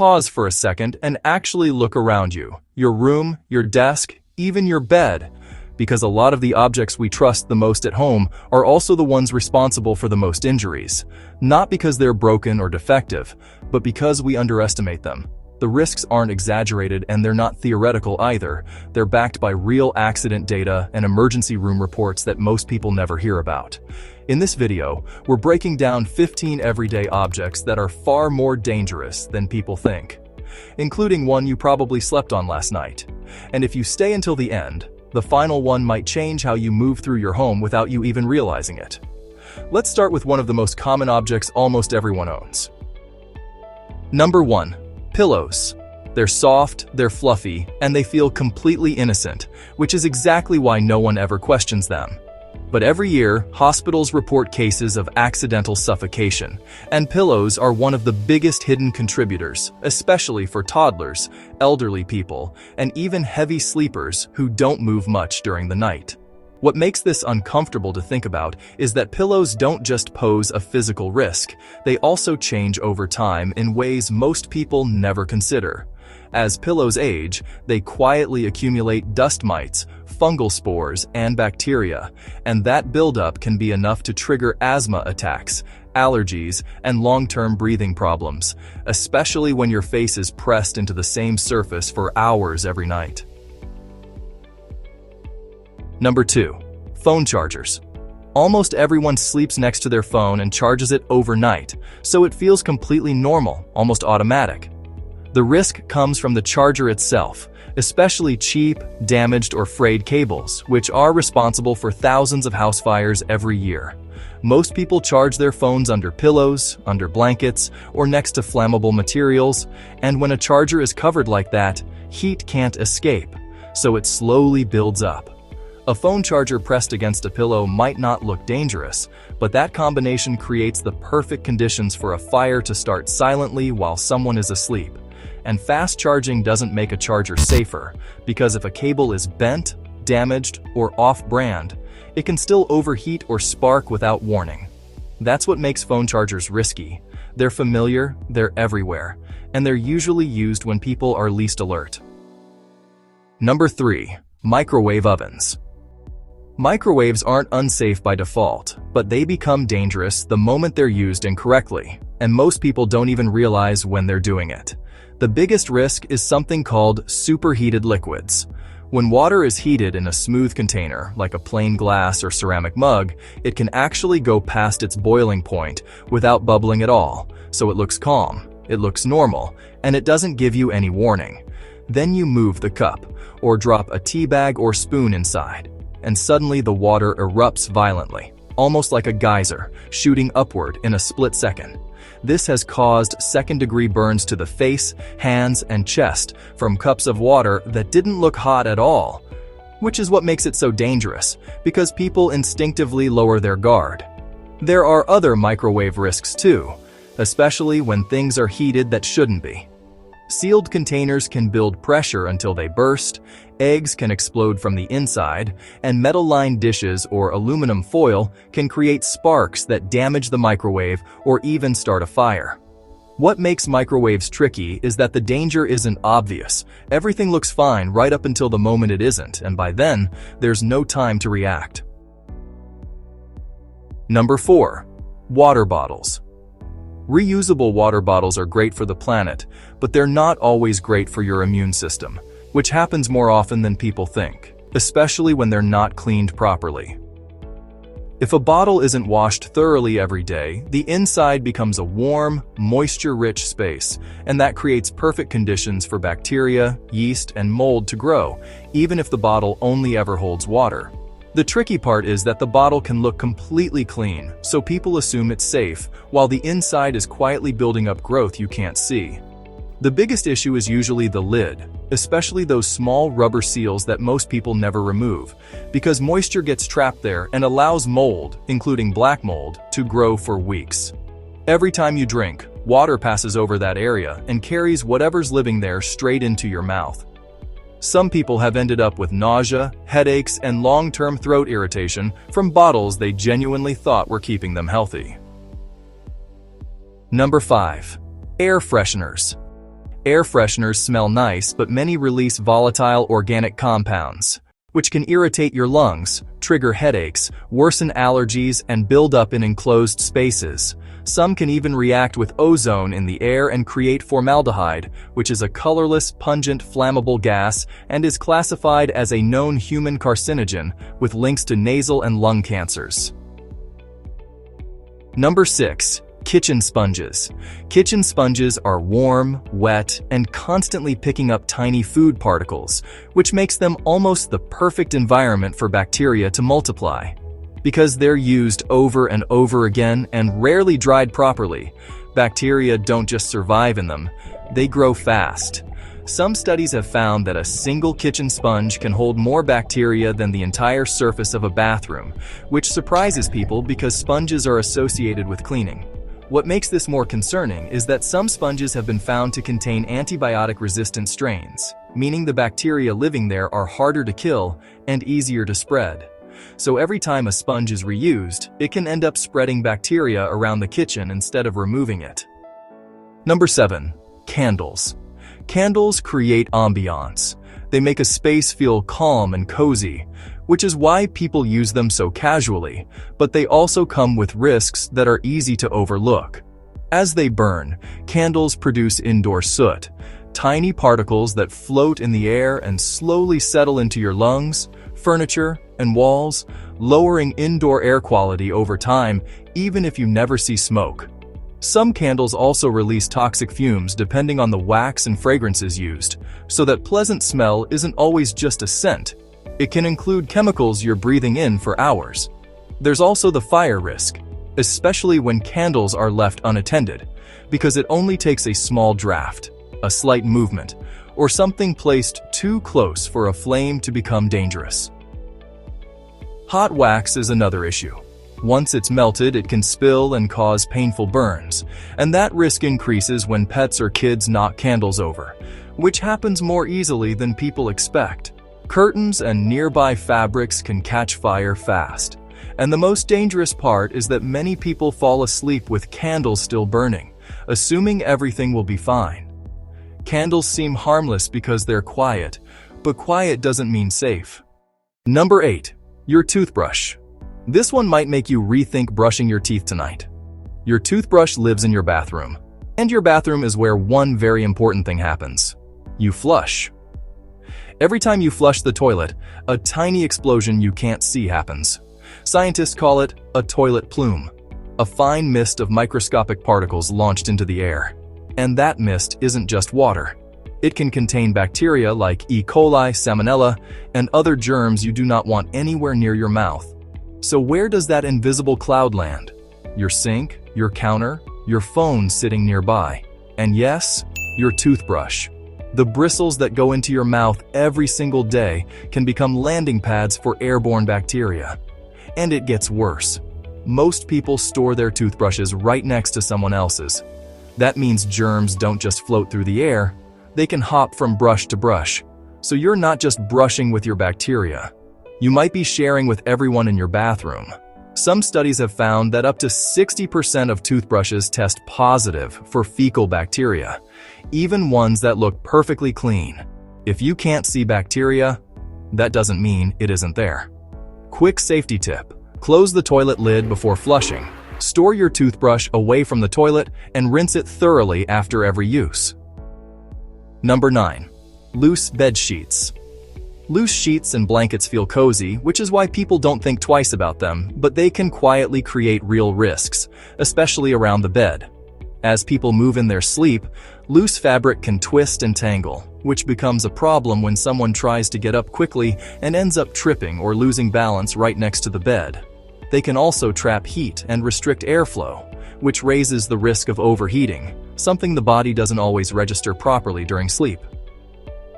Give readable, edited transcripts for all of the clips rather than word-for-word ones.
pause for a second and actually look around you, your room, your desk, even your bed, because a lot of the objects we trust the most at home are also the ones responsible for the most injuries, not because they're broken or defective, but because we underestimate them. The risks aren't exaggerated and they're not theoretical either. They're backed by real accident data and emergency room reports that most people never hear about. In this video, we're breaking down 15 everyday objects that are far more dangerous than people think, including one you probably slept on last night. And if you stay until the end, the final one might change how you move through your home without you even realizing it. Let's start with one of the most common objects almost everyone owns. Number 1. Pillows. They're soft, they're fluffy, and they feel completely innocent, which is exactly why no one ever questions them. But every year, hospitals report cases of accidental suffocation, and pillows are one of the biggest hidden contributors, especially for toddlers, elderly people, and even heavy sleepers who don't move much during the night. What makes this uncomfortable to think about is that pillows don't just pose a physical risk, they also change over time in ways most people never consider. As pillows age, they quietly accumulate dust mites, fungal spores, and bacteria, and that buildup can be enough to trigger asthma attacks, allergies, and long-term breathing problems, especially when your face is pressed into the same surface for hours every night. Number 2. Phone chargers. Almost everyone sleeps next to their phone and charges it overnight, so it feels completely normal, almost automatic. The risk comes from the charger itself, especially cheap, damaged, or frayed cables, which are responsible for thousands of house fires every year. Most people charge their phones under pillows, under blankets, or next to flammable materials, and when a charger is covered like that, heat can't escape, so it slowly builds up. A phone charger pressed against a pillow might not look dangerous, but that combination creates the perfect conditions for a fire to start silently while someone is asleep. And fast charging doesn't make a charger safer, because if a cable is bent, damaged, or off-brand, it can still overheat or spark without warning. That's what makes phone chargers risky. They're familiar, they're everywhere, and they're usually used when people are least alert. Number 3. Microwave ovens. Microwaves aren't unsafe by default, but they become dangerous the moment they're used incorrectly, and most people don't even realize when they're doing it. The biggest risk is something called superheated liquids. When water is heated in a smooth container, like a plain glass or ceramic mug, it can actually go past its boiling point without bubbling at all, so it looks calm, it looks normal, and it doesn't give you any warning. Then you move the cup, or drop a tea bag or spoon inside, and suddenly the water erupts violently, almost like a geyser, shooting upward in a split second. This has caused second-degree burns to the face, hands, and chest from cups of water that didn't look hot at all, which is what makes it so dangerous, because people instinctively lower their guard. There are other microwave risks too, especially when things are heated that shouldn't be. Sealed containers can build pressure until they burst, eggs can explode from the inside, and metal-lined dishes or aluminum foil can create sparks that damage the microwave or even start a fire. What makes microwaves tricky is that the danger isn't obvious. Everything looks fine right up until the moment it isn't, and by then, there's no time to react. Number 4. Water bottles. Reusable water bottles are great for the planet, but they're not always great for your immune system, which happens more often than people think, especially when they're not cleaned properly. If a bottle isn't washed thoroughly every day, the inside becomes a warm, moisture-rich space, and that creates perfect conditions for bacteria, yeast, and mold to grow, even if the bottle only ever holds water. The tricky part is that the bottle can look completely clean, so people assume it's safe, while the inside is quietly building up growth you can't see. The biggest issue is usually the lid, especially those small rubber seals that most people never remove, because moisture gets trapped there and allows mold, including black mold, to grow for weeks. Every time you drink, water passes over that area and carries whatever's living there straight into your mouth. Some people have ended up with nausea, headaches, and long-term throat irritation from bottles they genuinely thought were keeping them healthy. Number 5. Air fresheners. Air fresheners smell nice, but many release volatile organic compounds, which can irritate your lungs, trigger headaches, worsen allergies, and build up in enclosed spaces. Some can even react with ozone in the air and create formaldehyde, which is a colorless, pungent, flammable gas and is classified as a known human carcinogen with links to nasal and lung cancers. Number 6. Kitchen sponges. Kitchen sponges are warm, wet, and constantly picking up tiny food particles, which makes them almost the perfect environment for bacteria to multiply. Because they're used over and over again and rarely dried properly, bacteria don't just survive in them, they grow fast. Some studies have found that a single kitchen sponge can hold more bacteria than the entire surface of a bathroom, which surprises people because sponges are associated with cleaning. What makes this more concerning is that some sponges have been found to contain antibiotic-resistant strains, meaning the bacteria living there are harder to kill and easier to spread. So every time a sponge is reused, it can end up spreading bacteria around the kitchen instead of removing it. Number 7. Candles. Candles create ambiance. They make a space feel calm and cozy, which is why people use them so casually, but they also come with risks that are easy to overlook. As they burn, candles produce indoor soot, tiny particles that float in the air and slowly settle into your lungs, furniture, and walls, lowering indoor air quality over time, even if you never see smoke. Some candles also release toxic fumes depending on the wax and fragrances used, so that pleasant smell isn't always just a scent. It can include chemicals you're breathing in for hours. There's also the fire risk, especially when candles are left unattended, because it only takes a small draft, a slight movement, or something placed too close for a flame to become dangerous. Hot wax is another issue. Once it's melted, it can spill and cause painful burns, and that risk increases when pets or kids knock candles over, which happens more easily than people expect. Curtains and nearby fabrics can catch fire fast, and the most dangerous part is that many people fall asleep with candles still burning, assuming everything will be fine. Candles seem harmless because they're quiet, but quiet doesn't mean safe. Number 8. Your toothbrush. This one might make you rethink brushing your teeth tonight. Your toothbrush lives in your bathroom, and your bathroom is where one very important thing happens. You flush. Every time you flush the toilet, a tiny explosion you can't see happens. Scientists call it a toilet plume, a fine mist of microscopic particles launched into the air. And that mist isn't just water. It can contain bacteria like E. coli, salmonella, and other germs you do not want anywhere near your mouth. So where does that invisible cloud land? Your sink, your counter, your phone sitting nearby. And yes, your toothbrush. The bristles that go into your mouth every single day can become landing pads for airborne bacteria. And it gets worse. Most people store their toothbrushes right next to someone else's. That means germs don't just float through the air, they can hop from brush to brush. So you're not just brushing with your bacteria. You might be sharing with everyone in your bathroom. Some studies have found that up to 60% of toothbrushes test positive for fecal bacteria, even ones that look perfectly clean. If you can't see bacteria, that doesn't mean it isn't there. Quick safety tip: close the toilet lid before flushing. Store your toothbrush away from the toilet and rinse it thoroughly after every use. Number 9. Loose bed sheets. Loose sheets and blankets feel cozy, which is why people don't think twice about them, but they can quietly create real risks, especially around the bed. As people move in their sleep, loose fabric can twist and tangle, which becomes a problem when someone tries to get up quickly and ends up tripping or losing balance right next to the bed. They can also trap heat and restrict airflow, which raises the risk of overheating, something the body doesn't always register properly during sleep.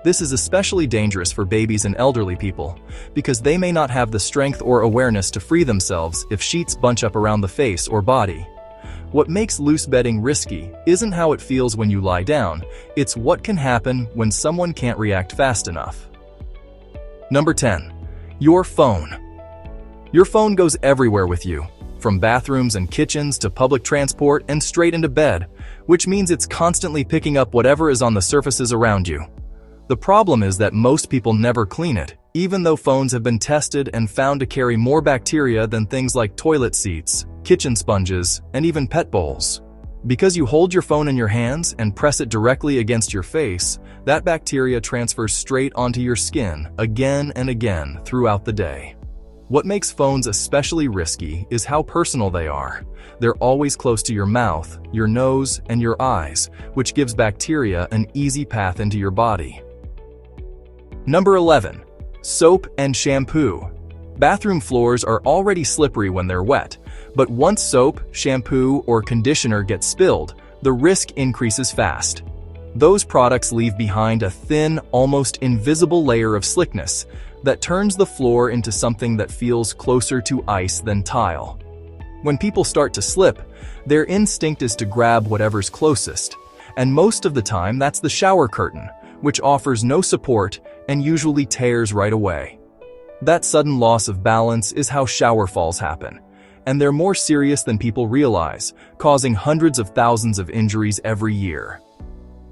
This is especially dangerous for babies and elderly people, because they may not have the strength or awareness to free themselves if sheets bunch up around the face or body. What makes loose bedding risky isn't how it feels when you lie down, it's what can happen when someone can't react fast enough. Number 10. Your phone. Your phone goes everywhere with you. from bathrooms and kitchens to public transport and straight into bed, which means it's constantly picking up whatever is on the surfaces around you. The problem is that most people never clean it, even though phones have been tested and found to carry more bacteria than things like toilet seats, kitchen sponges, and even pet bowls. Because you hold your phone in your hands and press it directly against your face, that bacteria transfers straight onto your skin again and again throughout the day. What makes phones especially risky is how personal they are. They're always close to your mouth, your nose, and your eyes, which gives bacteria an easy path into your body. Number 11. Soap and shampoo. Bathroom floors are already slippery when they're wet, but once soap, shampoo, or conditioner gets spilled, the risk increases fast. Those products leave behind a thin, almost invisible layer of slickness that turns the floor into something that feels closer to ice than tile. When people start to slip, their instinct is to grab whatever's closest, and most of the time that's the shower curtain, which offers no support and usually tears right away. That sudden loss of balance is how shower falls happen, and they're more serious than people realize, causing hundreds of thousands of injuries every year.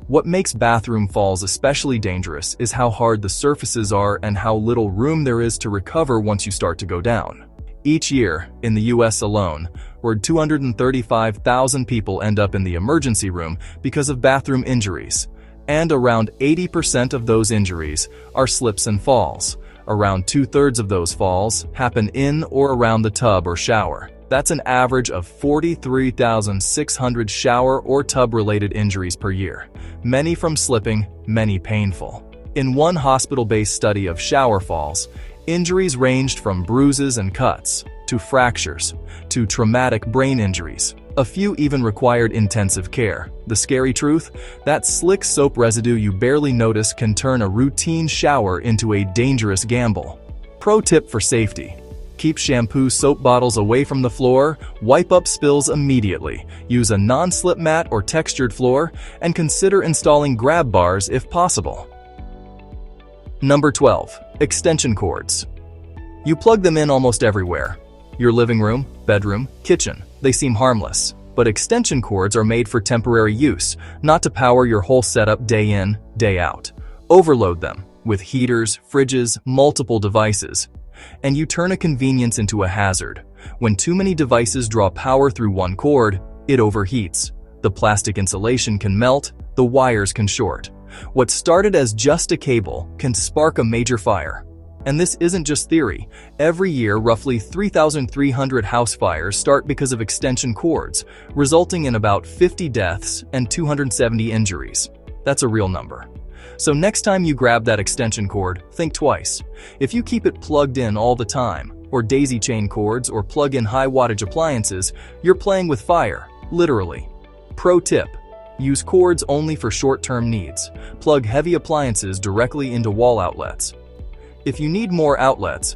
What makes bathroom falls especially dangerous is how hard the surfaces are and how little room there is to recover once you start to go down. Each year, in the US alone, 235,000 people end up in the emergency room because of bathroom injuries, and around 80% of those injuries are slips and falls. Around 2/3 of those falls happen in or around the tub or shower. That's an average of 43,600 shower or tub-related injuries per year, many from slipping, many painful. In one hospital-based study of shower falls, injuries ranged from bruises and cuts, to fractures, to traumatic brain injuries. A few even required intensive care. The scary truth? That slick soap residue you barely notice can turn a routine shower into a dangerous gamble. Pro tip for safety: keep shampoo soap bottles away from the floor, wipe up spills immediately, use a non-slip mat or textured floor, and consider installing grab bars if possible. Number 12. Extension cords. You plug them in almost everywhere. Your living room, bedroom, kitchen. They seem harmless. But extension cords are made for temporary use, not to power your whole setup day in, day out. Overload them with heaters, fridges, multiple devices, and you turn a convenience into a hazard. When too many devices draw power through one cord, it overheats. The plastic insulation can melt, the wires can short. What started as just a cable can spark a major fire. And this isn't just theory. Every year, roughly 3,300 house fires start because of extension cords, resulting in about 50 deaths and 270 injuries. That's a real number. So next time you grab that extension cord, think twice. If you keep it plugged in all the time, or daisy chain cords or plug-in high-wattage appliances, you're playing with fire, literally. Pro tip: use cords only for short-term needs. Plug heavy appliances directly into wall outlets. If you need more outlets,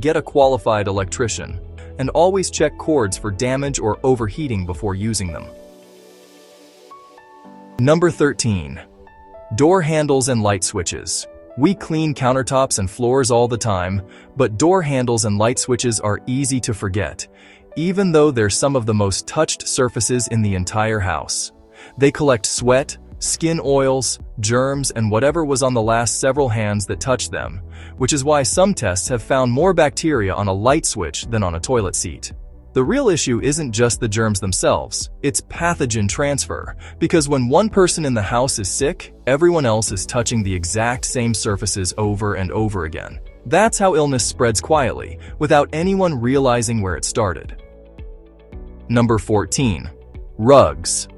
get a qualified electrician, and always check cords for damage or overheating before using them. Number 13. Door handles and light switches. We clean countertops and floors all the time, but door handles and light switches are easy to forget, even though they're some of the most touched surfaces in the entire house. They collect sweat, skin oils, germs, and whatever was on the last several hands that touched them, which is why some tests have found more bacteria on a light switch than on a toilet seat. The real issue isn't just the germs themselves, it's pathogen transfer, because when one person in the house is sick, everyone else is touching the exact same surfaces over and over again. That's how illness spreads quietly, without anyone realizing where it started. Number 14. Rugs.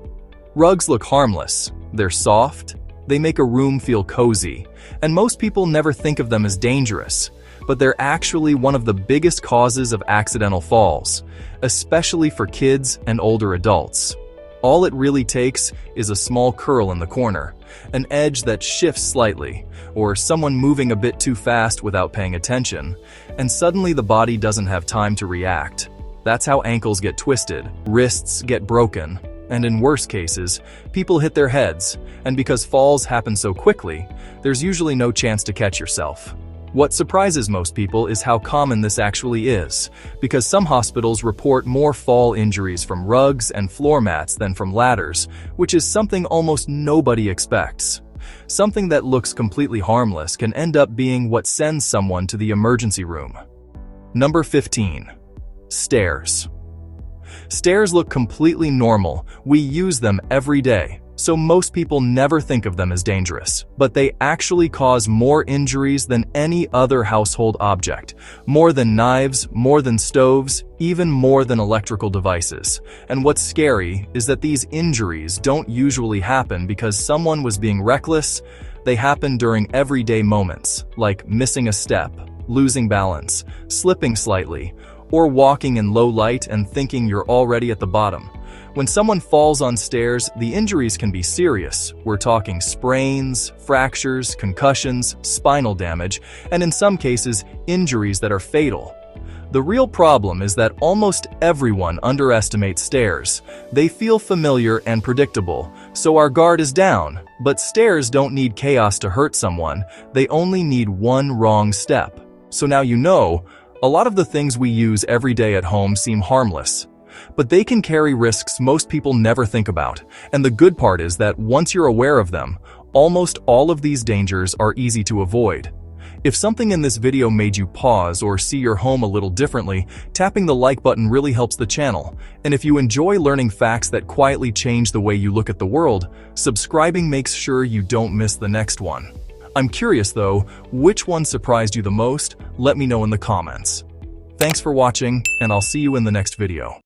Rugs look harmless. They're soft, they make a room feel cozy, and most people never think of them as dangerous, but they're actually one of the biggest causes of accidental falls, especially for kids and older adults. All it really takes is a small curl in the corner, an edge that shifts slightly, or someone moving a bit too fast without paying attention, and suddenly the body doesn't have time to react. That's how ankles get twisted, wrists get broken, and in worse cases, people hit their heads, and because falls happen so quickly, there's usually no chance to catch yourself. What surprises most people is how common this actually is, because some hospitals report more fall injuries from rugs and floor mats than from ladders, which is something almost nobody expects. Something that looks completely harmless can end up being what sends someone to the emergency room. Number 15. Stairs. Stairs look completely normal. We use them every day, so most people never think of them as dangerous. But they actually cause more injuries than any other household object. More than knives, more than stoves, even more than electrical devices. And what's scary is that these injuries don't usually happen because someone was being reckless. They happen during everyday moments, like missing a step, losing balance, slipping slightly, or walking in low light and thinking you're already at the bottom. When someone falls on stairs, the injuries can be serious. We're talking sprains, fractures, concussions, spinal damage, and in some cases, injuries that are fatal. The real problem is that almost everyone underestimates stairs. They feel familiar and predictable, so our guard is down. But stairs don't need chaos to hurt someone. They only need one wrong step. So now you know, a lot of the things we use every day at home seem harmless, but they can carry risks most people never think about. And the good part is that once you're aware of them, almost all of these dangers are easy to avoid. If something in this video made you pause or see your home a little differently, tapping the like button really helps the channel. And if you enjoy learning facts that quietly change the way you look at the world, subscribing makes sure you don't miss the next one. I'm curious though, which one surprised you the most? Let me know in the comments. Thanks for watching, and I'll see you in the next video.